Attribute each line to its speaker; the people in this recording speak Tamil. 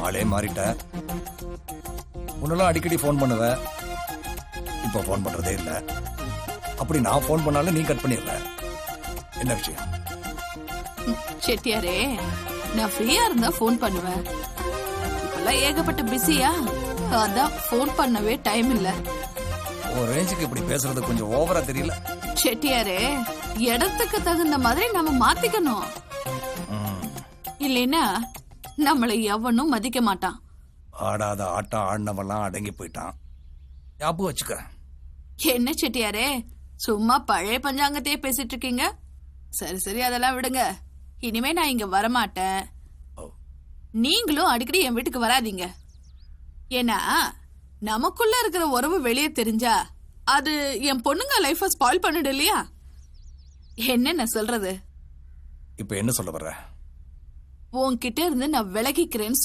Speaker 1: ஆளே மாறிட்ட. முன்னெல்லாம் அடிக்கடி ஃபோன் பண்ணுவ, இப்ப ஃபோன் பண்றதே இல்ல. அப்படி நான் ஃபோன் பண்ணாலும் நீ கட் பண்ணிடுற. என்ன விஷயம்?
Speaker 2: செட்டியாரே, நான் ஃப்ரீயா இருந்தா ஃபோன் பண்ணுவேன். இப்பெல்லாம் ஏகப்பட்ட பிஸியா, அதான் ஃபோன் பண்ணவே டைம் இல்ல.
Speaker 1: ஒரு ரேஞ்சுக்கு இப்படி பேசுறது கொஞ்சம் ஓவரா தெரியல?
Speaker 2: செட்டியாரே, இடத்துக்கு தகுந்த மாதிரி நம்ம மாத்திக்கணும். இல்லைன்னா நம்மளை எவனும் மதிக்க மாட்டான்.
Speaker 1: ஆடாத ஆட்டம் ஆடினவெல்லாம் அடங்கி போயிட்டான். ஞாபகம் வச்சுக்க.
Speaker 2: என்ன செட்டியாரே, சும்மா பழைய பஞ்சாங்கத்தையே பேசிட்டு இருக்கீங்க? சரி சரி, அதெல்லாம் விடுங்க. இனிமே நான் இங்க வரமாட்டேன். நீங்களும் அடிக்கடி என் வீட்டுக்கு வராதீங்க. ஏன்னா நமக்குள்ள இருக்கிற உறவு வெளியே தெரிஞ்சா அது என் பொண்ணுங்க லைஃப ஸ்பாயில் பண்ணிடு இல்லையா? என்ன சொல்றது?
Speaker 1: இப்ப என்ன சொல்ல வர்ற?
Speaker 2: உன்கிட்ட இருந்து நான் விலகிக்கிறேன்னு